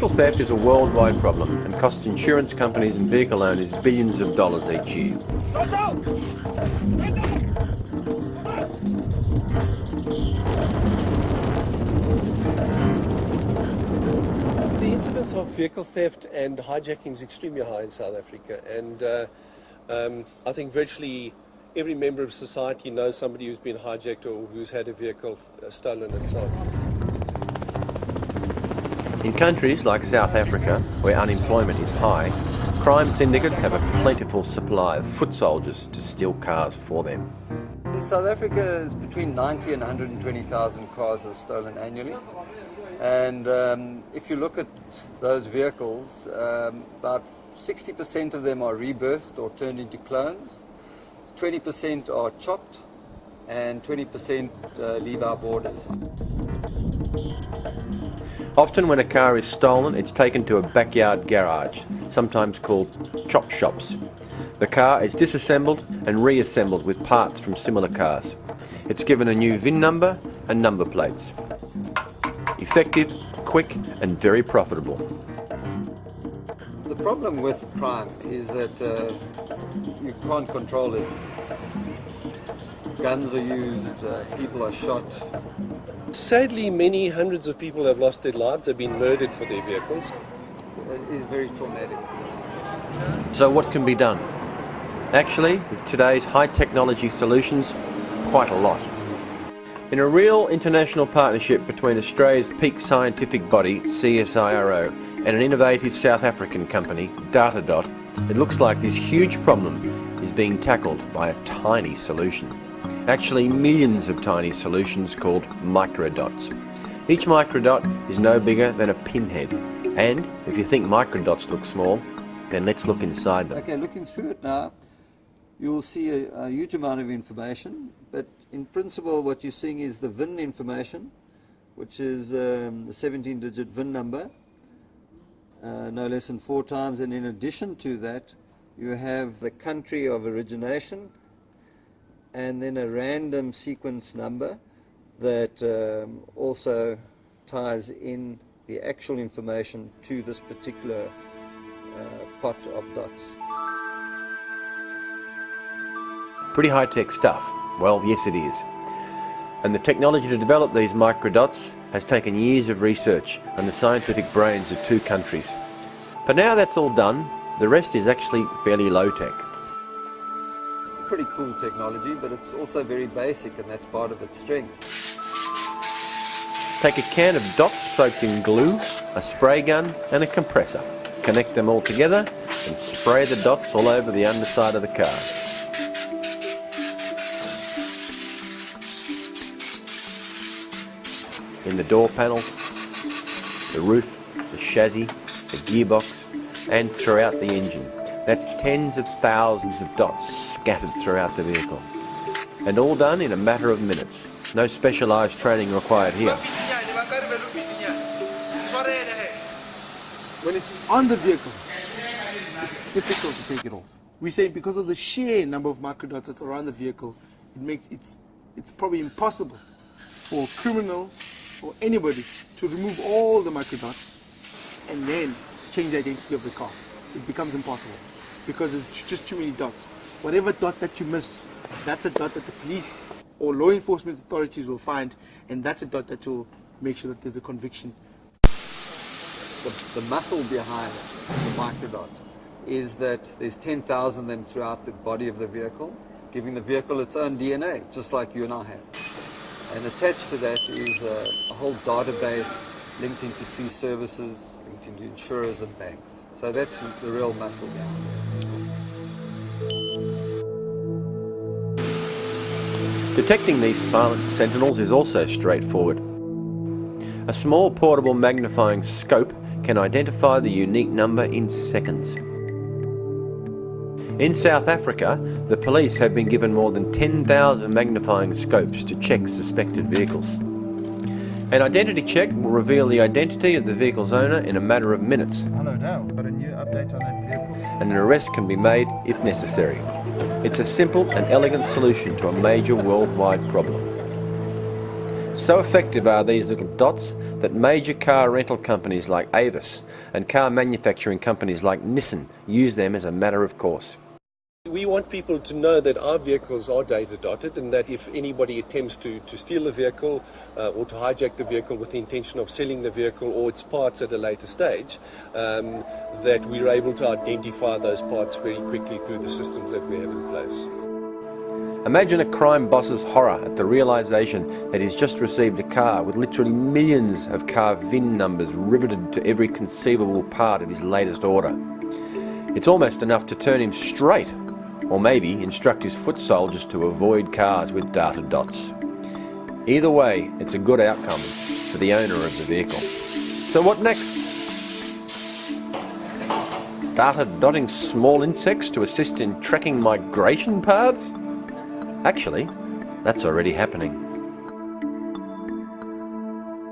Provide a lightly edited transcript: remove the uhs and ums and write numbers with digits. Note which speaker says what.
Speaker 1: Vehicle theft is a worldwide problem and costs insurance companies and vehicle owners billions of dollars each year.
Speaker 2: The incidence of vehicle theft and hijacking is extremely high in South Africa, and I think virtually every member of society knows somebody who's been hijacked or who's had a vehicle stolen and so on.
Speaker 1: In countries like South Africa, where unemployment is high, crime syndicates have a plentiful supply of foot soldiers to steal cars for them.
Speaker 3: In South Africa, it's between 90 and 120,000 cars are stolen annually. And if you look at those vehicles, about 60% of them are rebirthed or turned into clones, 20% are chopped, and 20% leave our borders.
Speaker 1: Often when a car is stolen, it's taken to a backyard garage, sometimes called chop shops. The car is disassembled and reassembled with parts from similar cars. It's given a new VIN number and number plates. Effective, quick and very profitable.
Speaker 3: The problem with crime is that you can't control it. Guns are used, people are shot.
Speaker 2: Sadly, many hundreds of people have lost their lives, have been murdered for their vehicles.
Speaker 3: It is very traumatic.
Speaker 1: So what can be done? Actually, with today's high technology solutions, quite a lot. In a real international partnership between Australia's peak scientific body, CSIRO, and an innovative South African company, DataDot, it looks like this huge problem is being tackled by a tiny solution. Actually, millions of tiny solutions called microdots. Each microdot is no bigger than a pinhead. And if you think microdots look small, then let's look inside them.
Speaker 3: Okay, looking through it now, you'll see a huge amount of information, but in principle what you're seeing is the VIN information, which is the 17-digit VIN number, no less than 4 times, and in addition to that you have the country of origination and then a random sequence number that also ties in the actual information to this particular pot of dots.
Speaker 1: Pretty high-tech stuff. Well, yes it is. And the technology to develop these microdots has taken years of research and the scientific brains of 2 countries. But now that's all done, the rest is actually fairly low-tech.
Speaker 3: Pretty cool technology, but it's also very basic, and that's part of its strength.
Speaker 1: Take a can of dots soaked in glue, a spray gun and a compressor. Connect them all together and spray the dots all over the underside of the car. In the door panels, the roof, the chassis, the gearbox and throughout the engine. That's tens of thousands of dots scattered throughout the vehicle. And all done in a matter of minutes. No specialised training required here.
Speaker 4: When it's on the vehicle, it's difficult to take it off. We say because of the sheer number of microdots that's around the vehicle, it's probably impossible for a criminal or anybody to remove all the microdots and then change the identity of the car. It becomes impossible because there's just too many dots. Whatever dot that you miss, that's a dot that the police or law enforcement authorities will find, and that's a dot that will make sure that there's a conviction.
Speaker 3: The muscle behind the microdot is that there's 10,000 of them throughout the body of the vehicle, giving the vehicle its own DNA, just like you and I have. And attached to that is a whole database linked into police services, linked into insurers and banks. So that's the real muscle behind it.
Speaker 1: Detecting these silent sentinels is also straightforward. A small portable magnifying scope can identify the unique number in seconds. In South Africa, the police have been given more than 10,000 magnifying scopes to check suspected vehicles. An identity check will reveal the identity of the vehicle's owner in a matter of minutes.
Speaker 5: Hello Dale, got a new update on that vehicle?
Speaker 1: And an arrest can be made if necessary. It's a simple and elegant solution to a major worldwide problem. So effective are these little dots that major car rental companies like Avis and car manufacturing companies like Nissan use them as a matter of course.
Speaker 2: We want people to know that our vehicles are data dotted, and that if anybody attempts to steal the vehicle or to hijack the vehicle with the intention of selling the vehicle or its parts at a later stage, that we're able to identify those parts very quickly through the systems that we have in place.
Speaker 1: Imagine a crime boss's horror at the realization that he's just received a car with literally millions of car VIN numbers riveted to every conceivable part of his latest order. It's almost enough to turn him straight, or maybe instruct his foot soldiers to avoid cars with data dots. Either way, it's a good outcome for the owner of the vehicle. So what next? Data dotting small insects to assist in tracking migration paths? Actually, that's already happening.